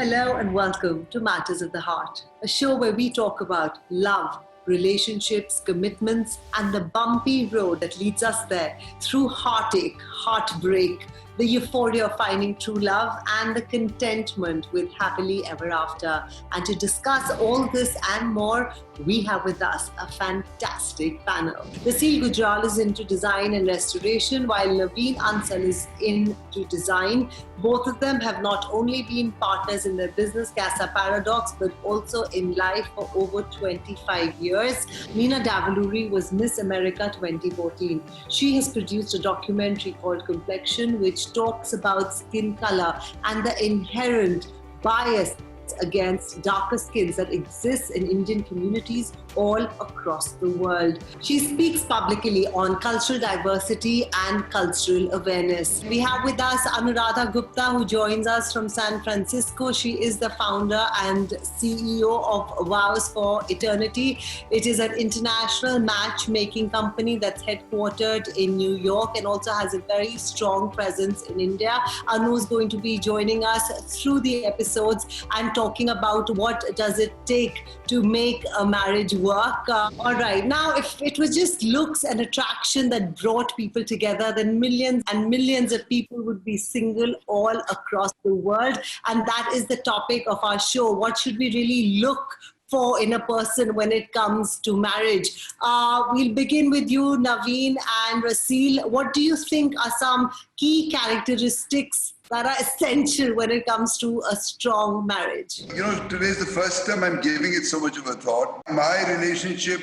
Hello and welcome to Matters of the Heart, a show where we talk about love, relationships, commitments, and the bumpy road that leads us there through heartache, heartbreak, the euphoria of finding true love, and the contentment with happily ever after. And to discuss all this and more, we have with us a fantastic panel. Raseel Gujral is into design and restoration, while Naveen Ansal is into design. Both of them have not only been partners in their business, Casa Paradox, but also in life for over 25 years. Nina Davuluri was Miss America 2014. She has produced a documentary called Complexion, which talks about skin color and the inherent bias against darker skins that exists in Indian communities all across the world. She speaks publicly on cultural diversity and cultural awareness. We have with us Anuradha Gupta, who joins us from San Francisco. She is the founder and CEO of Vows for Eternity. It is an international matchmaking company that's headquartered in New York and also has a very strong presence in India. Anu is going to be joining us through the episodes and talking about what does it take to make a marriage work. All right, now if it was just looks and attraction that brought people together, then millions and millions of people would be single all across the world. And that is the topic of our show. What should we really look for in a person when it comes to marriage? We'll begin with you, Naveen and Raseel. What do you think are some key characteristics that are essential when it comes to a strong marriage? You know, today's the first time I'm giving it so much of a thought. My relationship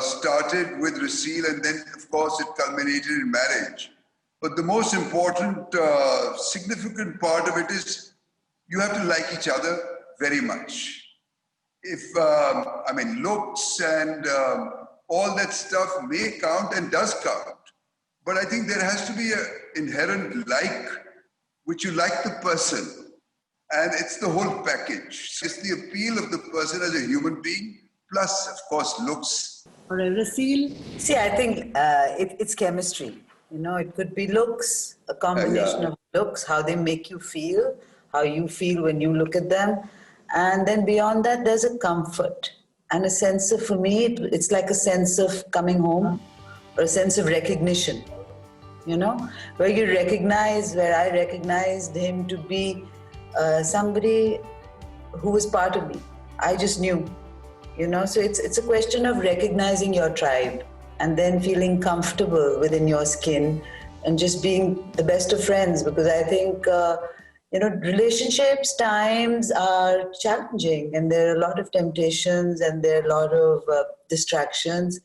started with Raseel, and then, of course, it culminated in marriage. But the most important, significant part of it is you have to like each other very much. If, looks and all that stuff may count and does count. But I think there has to be an inherent which you like the person. And it's the whole package. It's the appeal of the person as a human being, plus, of course, looks. All right, Raseel? See, I think it's chemistry. You know, it could be looks, a combination of looks, how they make you feel, how you feel when you look at them. And then beyond that, there's a comfort and a sense of, for me, it's like a sense of coming home or a sense of recognition, you know, where I recognized him to be somebody who was part of me. I just knew, you know, so it's a question of recognizing your tribe and then feeling comfortable within your skin and just being the best of friends, because I think, relationships times are challenging and there are a lot of temptations and there are a lot of distractions,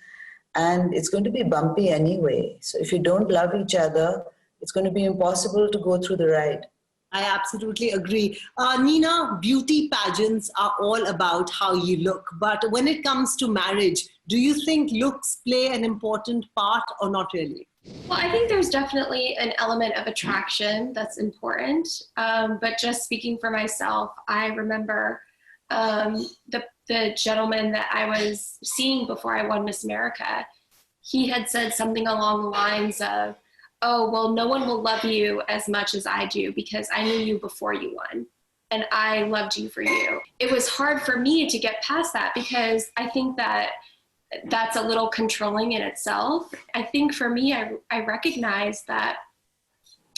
and it's going to be bumpy anyway. So if you don't love each other, it's going to be impossible to go through the ride. I absolutely agree. Nina, beauty pageants are all about how you look. But when it comes to marriage, do you think looks play an important part or not really? Well, I think there's definitely an element of attraction that's important. But just speaking for myself, I remember the gentleman that I was seeing before I won Miss America. He had said something along the lines of, "Oh, well, no one will love you as much as I do because I knew you before you won and I loved you for you." It was hard for me to get past that because I think that's a little controlling in itself. I think for me, I recognize that,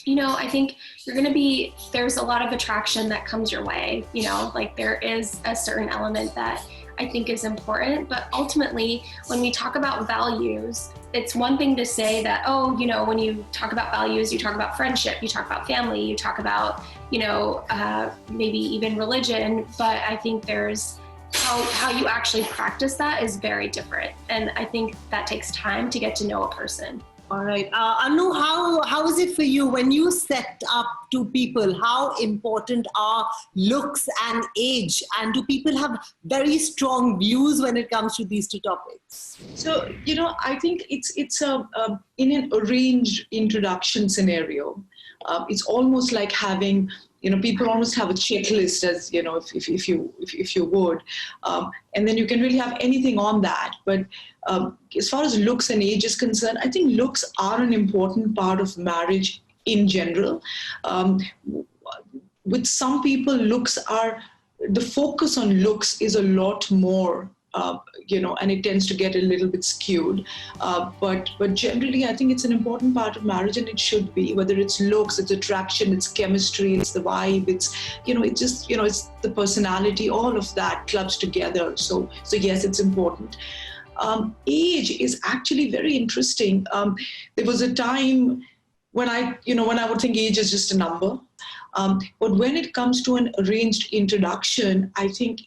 you know, I think there's a lot of attraction that comes your way, you know, like there is a certain element that I think is important, but ultimately when we talk about values, it's one thing to say that, oh, you know, when you talk about values, you talk about friendship, you talk about family, you talk about, you know, maybe even religion, but I think there's how you actually practice that is very different. And I think that takes time to get to know a person. All right. Anu, how is it for you when you set up to people? How important are looks and age? And do people have very strong views when it comes to these two topics? So, you know, I think it's in an arranged introduction scenario. It's almost like having, you know, people almost have a checklist, as you know, if you would, and then you can really have anything on that. But as far as looks and age is concerned, I think looks are an important part of marriage in general. with some people, the focus on looks is a lot more, and it tends to get a little bit skewed. But generally, I think it's an important part of marriage, and it should be, whether it's looks, it's attraction, it's chemistry, it's the vibe, it's the personality, all of that clubs together. So yes, it's important. Age is actually very interesting. There was a time when I would think age is just a number. But when it comes to an arranged introduction, I think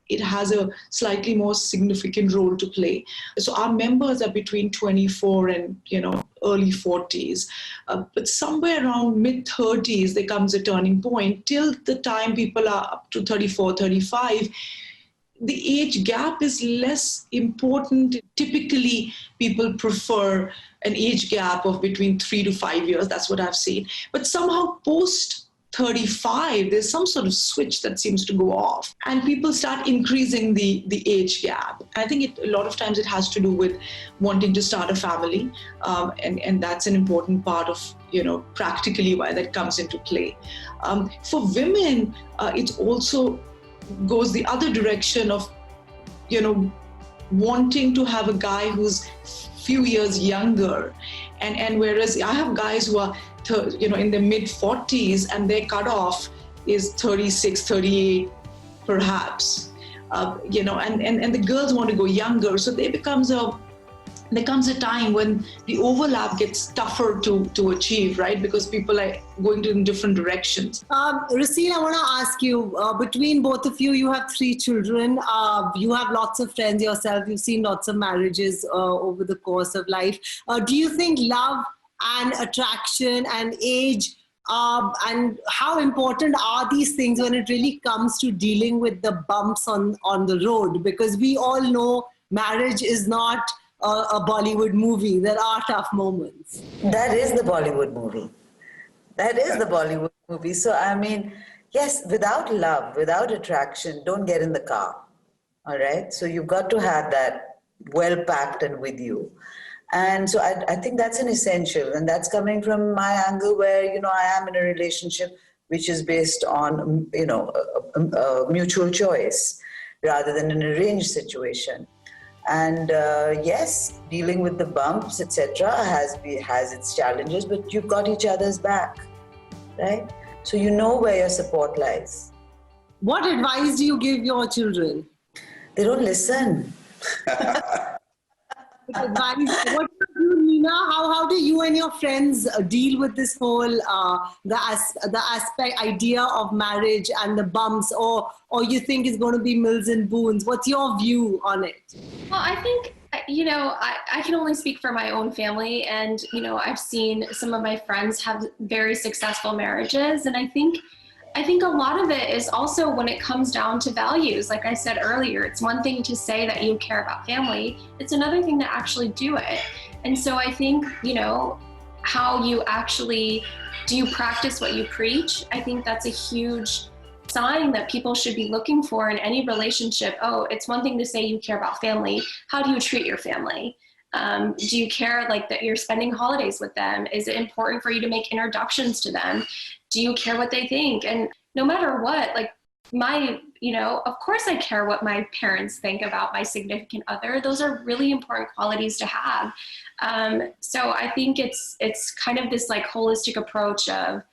it has a slightly more significant role to play. So our members are between 24 and early 40s, but somewhere around mid-30s there comes a turning point. Till the time people are up to 34, 35, the age gap is less important. Typically, people prefer an age gap of between 3 to 5 years. That's what I've seen. But somehow post 35, there's some sort of switch that seems to go off, and people start increasing the age gap. I think a lot of times it has to do with wanting to start a family, and that's an important part of practically why that comes into play. For women, it also goes the other direction of wanting to have a guy who's few years younger, and whereas I have guys who are in their mid 40s and their cutoff is 36, 38 perhaps, and the girls want to go younger, so there comes a time when the overlap gets tougher to achieve, right? Because people are going in different directions. Raseel, I want to ask you, between both of you, you have 3 children. You have lots of friends yourself. You've seen lots of marriages over the course of life. Do you think love and attraction and age, and how important are these things when it really comes to dealing with the bumps on the road? Because we all know marriage is not a Bollywood movie. There are tough moments. That is the Bollywood movie. That is the Bollywood movie. So, I mean, yes, without love, without attraction, don't get in the car. All right? So you've got to have that well packed and with you. And so I think that's an essential. And that's coming from my angle where, I am in a relationship which is based on, a mutual choice rather than an arranged situation. And yes, dealing with the bumps, etc., has its challenges, but you've got each other's back, right? So you know where your support lies. What advice do you give your children? They don't listen. Advice. What do you, Nina? How do you and your friends deal with this whole the idea of marriage and the bumps, or you think it's going to be mills and boons? What's your view on it? Well, I think I can only speak for my own family, and I've seen some of my friends have very successful marriages, and I think a lot of it is also when it comes down to values. Like I said earlier, it's one thing to say that you care about family. It's another thing to actually do it. And so I think, how you actually, do you practice what you preach? I think that's a huge sign that people should be looking for in any relationship. Oh, it's one thing to say you care about family. How do you treat your family? Do you care that you're spending holidays with them? Is it important for you to make introductions to them? Do you care what they think? And no matter what, of course I care what my parents think about my significant other. Those are really important qualities to have. So I think it's kind of this holistic approach of,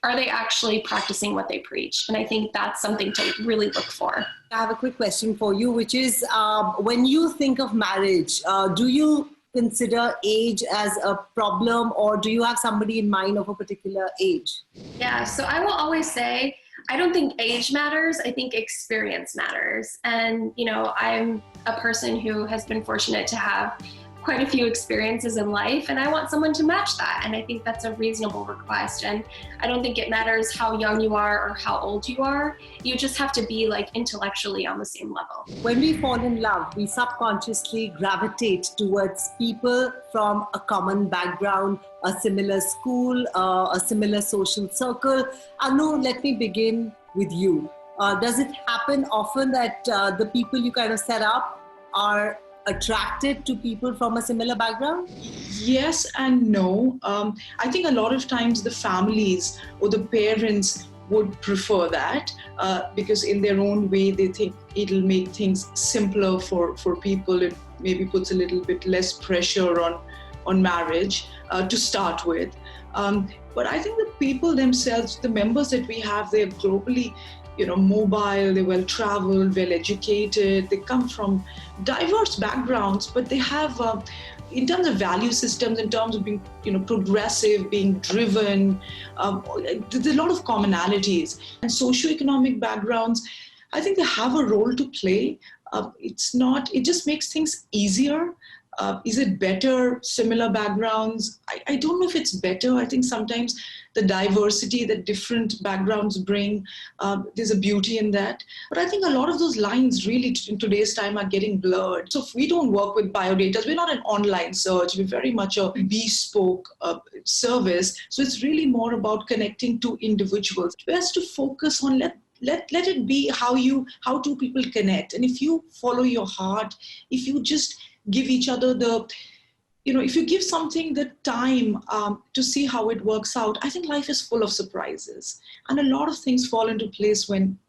are they actually practicing what they preach? And I think that's something to really look for. I have a quick question for you, which is, when you think of marriage, do you consider age as a problem, or do you have somebody in mind of a particular age? Yeah, so I will always say, I don't think age matters. I think experience matters. And, I'm a person who has been fortunate to have quite a few experiences in life, and I want someone to match that. And I think that's a reasonable request. And I don't think it matters how young you are or how old you are. You just have to be intellectually on the same level. When we fall in love, we subconsciously gravitate towards people from a common background, a similar school, a similar social circle. Anu, let me begin with you. Does it happen often that the people you kind of set up are attracted to people from a similar background? Yes and no. I think a lot of times the families or the parents would prefer that because in their own way they think it'll make things simpler for people. It maybe puts a little bit less pressure on marriage to start with. But I think the people themselves, the members that we have, they're globally, mobile, they're well-traveled, well-educated, they come from diverse backgrounds, but they have, in terms of value systems, in terms of being, progressive, being driven, there's a lot of commonalities. And socioeconomic backgrounds, I think they have a role to play. It just makes things easier. Is it better, similar backgrounds? I don't know if it's better. I think sometimes the diversity that different backgrounds bring, there's a beauty in that. But I think a lot of those lines really in today's time are getting blurred. So if we don't work with biodata, we're not an online search, we're very much a bespoke service. So it's really more about connecting to individuals. Best to focus on let it be how two people connect. And if you follow your heart, if you just give each other if you give something the time to see how it works out, I think life is full of surprises. And a lot of things fall into place when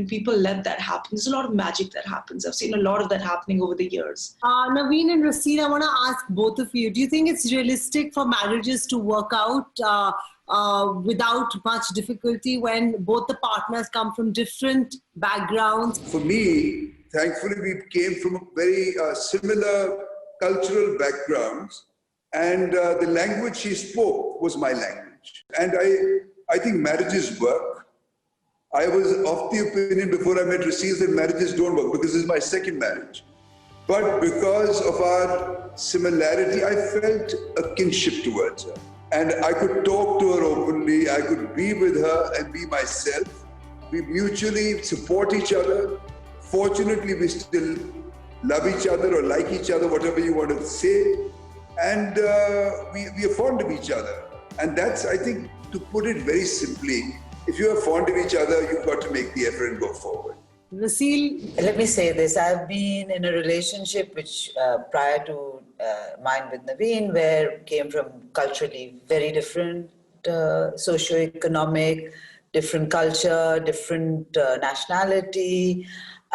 people let that happen. There's a lot of magic that happens. I've seen a lot of that happening over the years. Naveen and Raseel, I want to ask both of you, do you think it's realistic for marriages to work out without much difficulty when both the partners come from different backgrounds? For me, thankfully, we came from very similar cultural backgrounds, and the language she spoke was my language. And I think marriages work. I was of the opinion before I met Raseel that marriages don't work because this is my second marriage. But because of our similarity, I felt a kinship towards her. And I could talk to her openly, I could be with her and be myself. We mutually support each other. Fortunately, we still love each other or like each other, whatever you want to say. And we are fond of each other. And that's, I think, to put it very simply, if you are fond of each other, you've got to make the effort and go forward. Raseel? Let me say this. I've been in a relationship which, prior to mine with Naveen, where came from culturally very different, socio-economic, different culture, different nationality,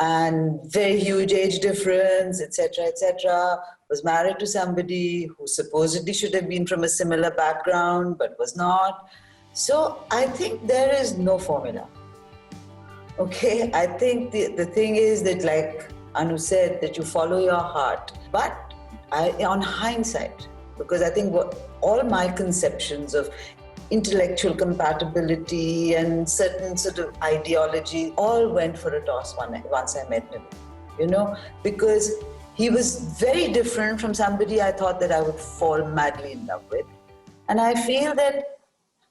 and very huge age difference, etc., etc. Was married to somebody who supposedly should have been from a similar background, but was not. So I think there is no formula. Okay, I think the thing is that, like Anu said, that you follow your heart. But on hindsight, because I think all my conceptions of intellectual compatibility and certain sort of ideology all went for a toss once I met him, because he was very different from somebody I thought that I would fall madly in love with. And I feel that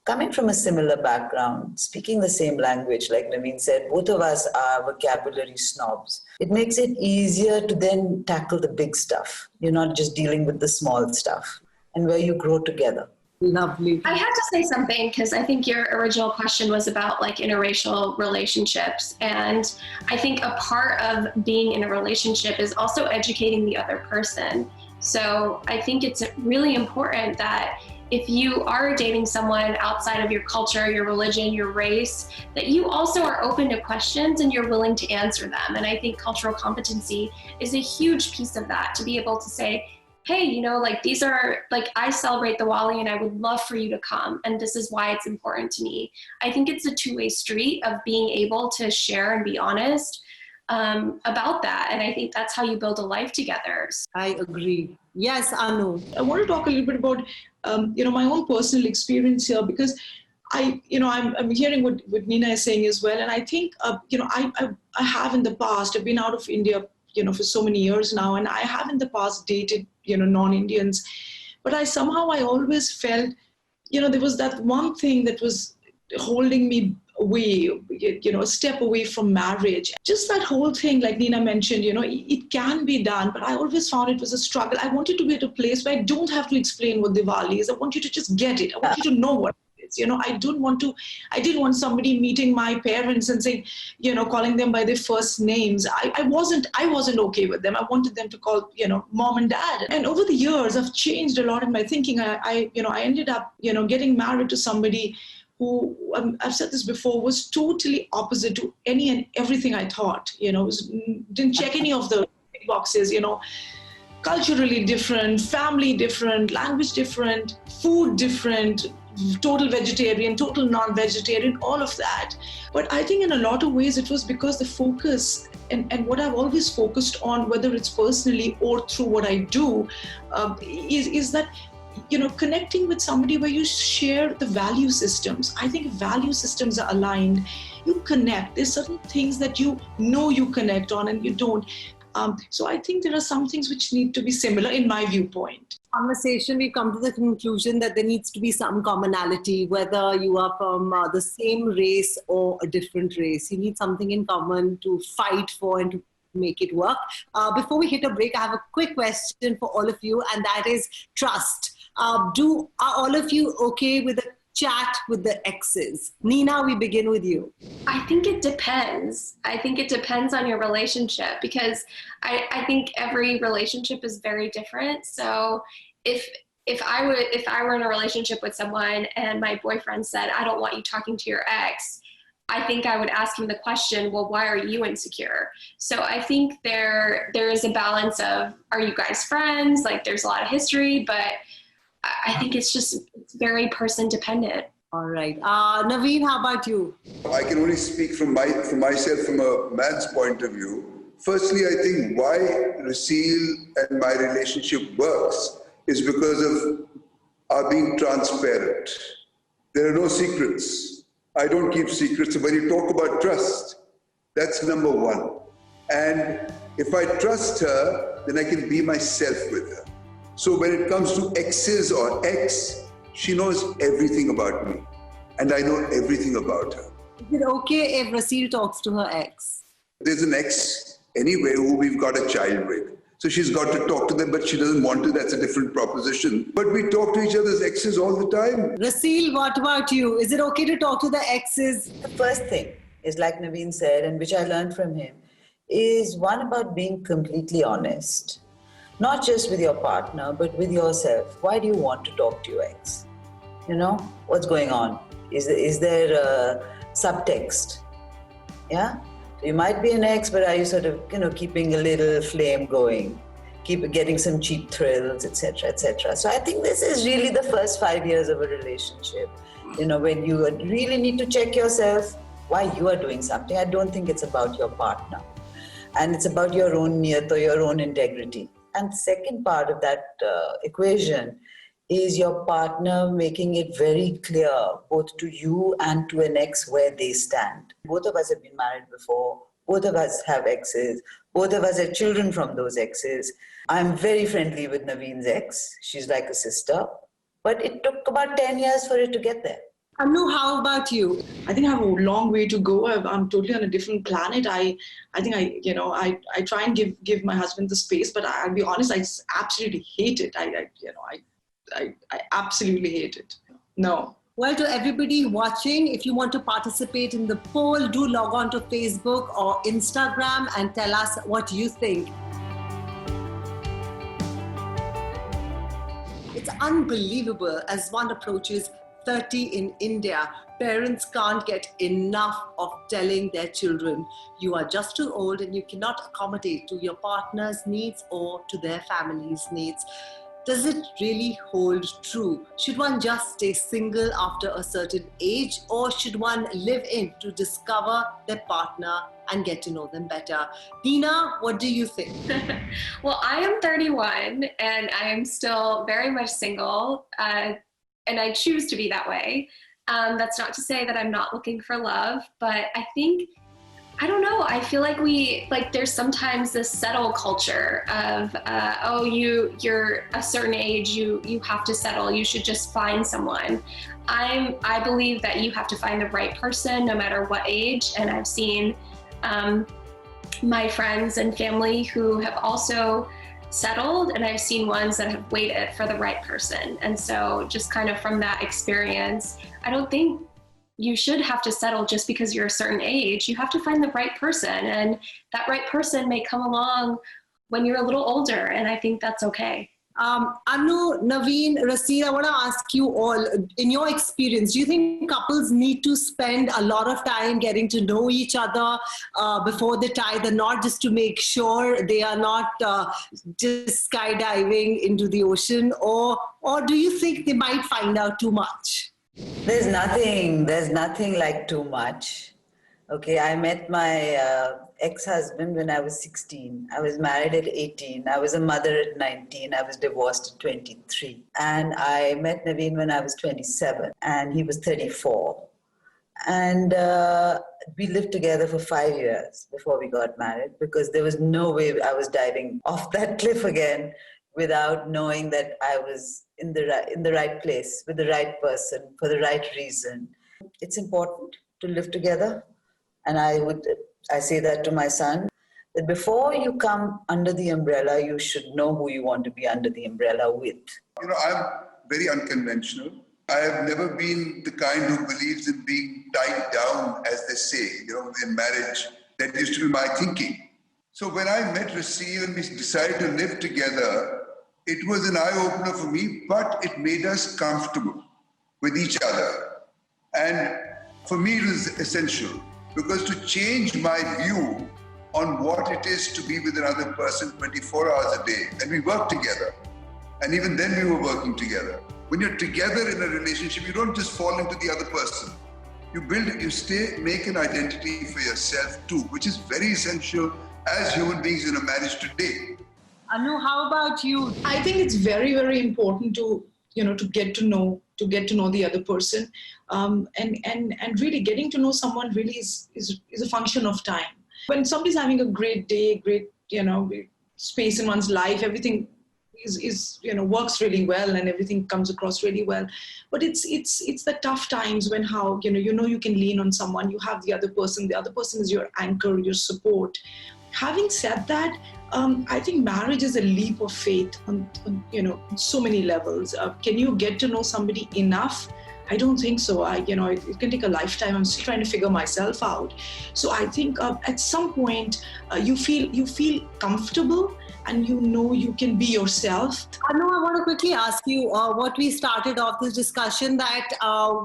coming from a similar background, speaking the same language, like Naveen said, both of us are vocabulary snobs. It makes it easier to then tackle the big stuff. You're not just dealing with the small stuff, and where you grow together. Lovely. I had to say something because I think your original question was about like interracial relationships. And I think a part of being in a relationship is also educating the other person. So I think it's really important that if you are dating someone outside of your culture, your religion, your race, that you also are open to questions and you're willing to answer them. And I think cultural competency is a huge piece of that, to be able to say, hey, these are, I celebrate the Wali and I would love for you to come. And this is why it's important to me. I think it's a two-way street of being able to share and be honest about that. And I think that's how you build a life together. I agree. Yes, Anu. I want to talk a little bit about, my own personal experience here, because I'm hearing what Nina is saying as well. And I think, I have in the past, I've been out of India, for so many years now, and I have in the past dated, non-Indians, but I always felt, there was that one thing that was holding me away, a step away from marriage. Just that whole thing, like Nina mentioned, it can be done, but I always found it was a struggle. I wanted to be at a place where I don't have to explain what Diwali is. I want you to just get it. I want you to know what it is. I didn't want somebody meeting my parents and saying, calling them by their first names. I wasn't okay with them. I wanted them to call, mom and dad. And over the years, I've changed a lot in my thinking. I ended up, getting married to somebody who, I've said this before, was totally opposite to any and everything I thought, didn't check any of the boxes, culturally different, family different, language different, food different, total vegetarian, total non-vegetarian, all of that. But I think in a lot of ways it was because the focus and what I've always focused on, whether it's personally or through what I do, is that, connecting with somebody where you share the value systems. I think if value systems are aligned, you connect. There's certain things that you connect on and you don't. So I think there are some things which need to be similar in my viewpoint. Conversation, we've come to the conclusion that there needs to be some commonality, whether you are from the same race or a different race. You need something in common to fight for and to make it work. Before we hit a break, I have a quick question for all of you, and that is trust. Are all of you okay with a chat with the exes? Nina, we begin with you. I think it depends. I think it depends on your relationship, because I think every relationship is very different. So if I were in a relationship with someone and my boyfriend said, I don't want you talking to your ex, I think I would ask him the question, well, why are you insecure? So I think there is a balance of, are you guys friends? Like, there's a lot of history, but I think it's very person dependent. All right. Naveen, how about you? I can only speak from myself from a man's point of view. Firstly, I think why Raseel and my relationship works is because of our being transparent. There are no secrets. I don't keep secrets. So when you talk about trust, that's number one. And if I trust her, then I can be myself with her. So when it comes to exes or ex, she knows everything about me. And I know everything about her. Is it okay if Raseel talks to her ex? There's an ex anyway who we've got a child with. So she's got to talk to them, but she doesn't want to. That's a different proposition. But we talk to each other's exes all the time. Raseel, what about you? Is it okay to talk to the exes? The first thing is, like Naveen said, and which I learned from him, is one about being completely honest. Not just with your partner, but with yourself. Why do you want to talk to your ex? What's going on? Is there a subtext? Yeah? You might be an ex, but are you sort of, keeping a little flame going? Keep getting some cheap thrills, etc., etc. So I think this is really the first 5 years of a relationship. When you really need to check yourself why you are doing something. I don't think it's about your partner. And it's about your own niyat or your own integrity. And the second part of that equation is your partner making it very clear, both to you and to an ex, where they stand. Both of us have been married before. Both of us have exes. Both of us have children from those exes. I'm very friendly with Naveen's ex. She's like a sister. But it took about 10 years for it to get there. Anu, how about you? I think I have a long way to go. I'm totally on a different planet. I think I try and give my husband the space, but I'll be honest, I just absolutely hate it. I absolutely hate it. No. Well, to everybody watching, if you want to participate in the poll, do log on to Facebook or Instagram and tell us what you think. It's unbelievable as one approaches 30 in India, parents can't get enough of telling their children, you are just too old and you cannot accommodate to your partner's needs or to their family's needs. Does it really hold true? Should one just stay single after a certain age, or should one live in to discover their partner and get to know them better? Dina, what do you think? Well, I am 31 and I am still very much single, and I choose to be that way. That's not to say that I'm not looking for love, but I think, I don't know, I feel like there's sometimes this settle culture of, you're a certain age, you have to settle, you should just find someone. I believe that you have to find the right person no matter what age, and I've seen my friends and family who have also settled, and I've seen ones that have waited for the right person. And so just kind of from that experience, I don't think you should have to settle just because you're a certain age. You have to find the right person, and that right person may come along when you're a little older, and I think that's okay. Anu, Naveen, Raseel, I want to ask you all, in your experience, do you think couples need to spend a lot of time getting to know each other before they tie the knot, just to make sure they are not just skydiving into the ocean? Or do you think they might find out too much? There's nothing like too much. Okay, I met my ex-husband when I was 16. I was married at 18. I was a mother at 19. I was divorced at 23. And I met Naveen when I was 27, and he was 34. And we lived together for 5 years before we got married, because there was no way I was diving off that cliff again without knowing that I was in the right place, with the right person, for the right reason. It's important to live together. And I say that to my son, that before you come under the umbrella, you should know who you want to be under the umbrella with. I'm very unconventional. I have never been the kind who believes in being tied down, as they say, in marriage. That used to be my thinking. So when I met Raseel and we decided to live together, it was an eye-opener for me, but it made us comfortable with each other. And for me, it was essential. Because to change my view on what it is to be with another person 24 hours a day, and we work together, and even then we were working together. When you're together in a relationship, you don't just fall into the other person. You make an identity for yourself too, which is very essential as human beings in a marriage today. Anu, how about you? I think it's very, very important to get to know the other person, and really getting to know someone really is a function of time. When somebody's having a great day, great space in one's life, everything is works really well and everything comes across really well. But it's the tough times when you can lean on someone. You have the other person is your anchor, your support. Having said that, I think marriage is a leap of faith on so many levels. Can you get to know somebody enough? I don't think so. It can take a lifetime. I'm still trying to figure myself out. So I think at some point you feel comfortable and you can be yourself. Anu, I want to quickly ask you what we started off this discussion, that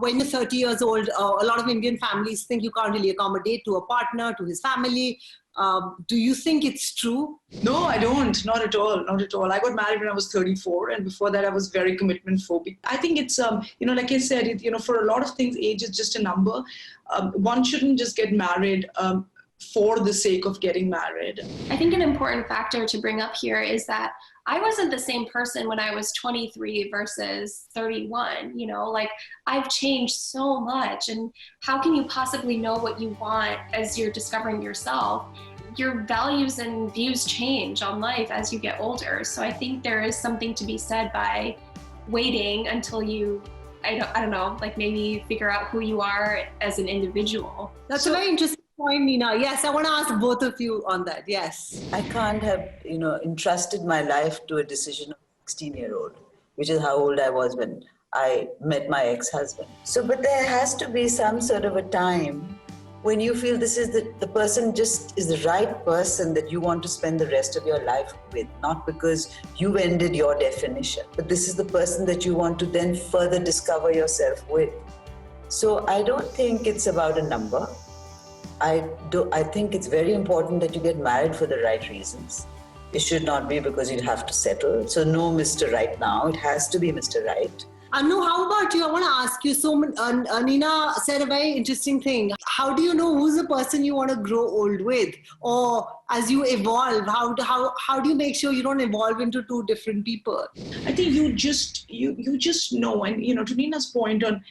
when you're 30 years old, a lot of Indian families think you can't really accommodate to a partner, to his family. Do you think it's true? No, I don't. Not at all. Not at all. I got married when I was 34, and before that I was very commitment phobic. I think it's, like I said, for a lot of things, age is just a number. One shouldn't just get married for the sake of getting married. I think an important factor to bring up here is that I wasn't the same person when I was 23 versus 31, I've changed so much. And how can you possibly know what you want as you're discovering yourself? Your values and views change on life as you get older. So I think there is something to be said by waiting until you, I don't know, maybe figure out who you are as an individual. That's a very interesting point, Nina. Yes, I want to ask both of you on that. Yes. I can't have, entrusted my life to a decision of a 16-year-old, which is how old I was when I met my ex-husband. So, but there has to be some sort of a time when you feel this is the person just is the right person that you want to spend the rest of your life with, not because you've ended your definition, but this is the person that you want to then further discover yourself with. So I don't think it's about a number. I think it's very important that you get married for the right reasons. It should not be because you have to settle. So no Mr. Right now. It has to be Mr. Right. Anu, how about you? I want to ask you. So Nina said a very interesting thing. How do you know who's the person you want to grow old with? Or as you evolve, how do you make sure you don't evolve into two different people? I think you just know. And to Nina's point on,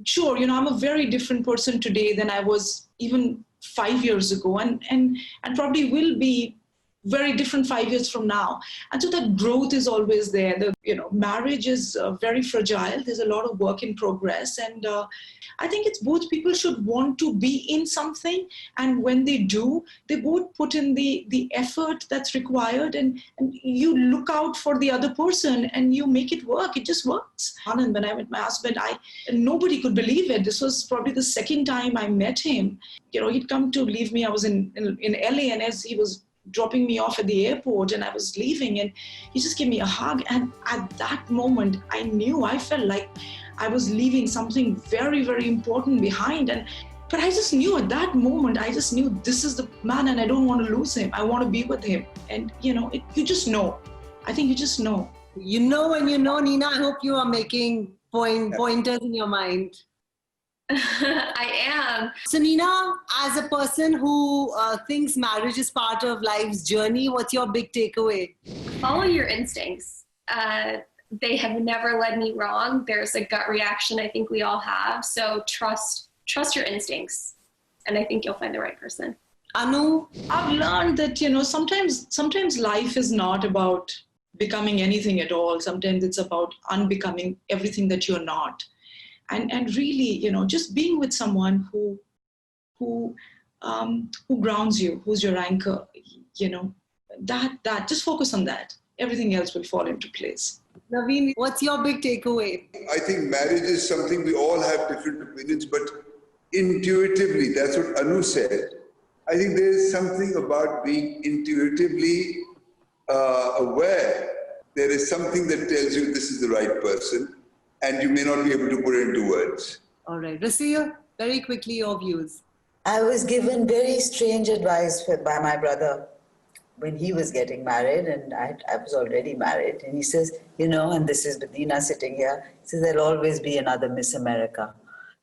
sure, I'm a very different person today than I was even 5 years ago, and probably will be very different 5 years from now. And so that growth is always there. Marriage is very fragile. There's a lot of work in progress. And I think it's both people should want to be in something. And when they do, they both put in the effort that's required, and you look out for the other person and you make it work. It just works. And when I met my husband, nobody could believe it. This was probably the second time I met him. He'd come to leave me. I was in LA, and as he was dropping me off at the airport, and I was leaving, and he just gave me a hug. And at that moment, I felt like I was leaving something very, very important behind. But I just knew at that moment, this is the man, and I don't want to lose him. I want to be with him. And you just know. I think you just know. You know when you know, Nina. I hope you are making pointers in your mind. I am. So Nina, as a person who thinks marriage is part of life's journey, what's your big takeaway? Follow your instincts. They have never led me wrong. There's a gut reaction I think we all have. So trust your instincts. And I think you'll find the right person. Anu? I've learned that, sometimes life is not about becoming anything at all. Sometimes it's about unbecoming everything that you're not. And really, just being with someone who grounds you, who's your anchor, that just focus on that. Everything else will fall into place. Naveen, what's your big takeaway? I think marriage is something we all have different opinions, but intuitively, that's what Anu said. I think there is something about being intuitively aware. There is something that tells you this is the right person, and you may not be able to put it into words. All right. Raseel, very quickly, your views. I was given very strange advice by my brother when he was getting married, and I was already married. And he says, and this is Bedina sitting here, he says, there'll always be another Miss America.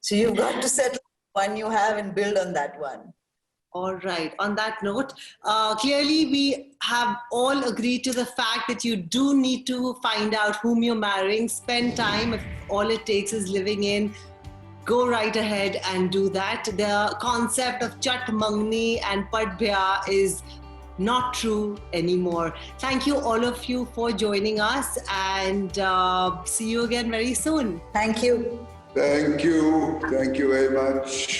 So you've got to settle one you have and build on that one. All right. On that note, clearly we have all agreed to the fact that you do need to find out whom you're marrying, spend time. If all it takes is living in, go right ahead and do that. The concept of Chat Mangni and Pad Bhya is not true anymore. Thank you all of you for joining us, and see you again very soon. Thank you. Thank you. Thank you very much.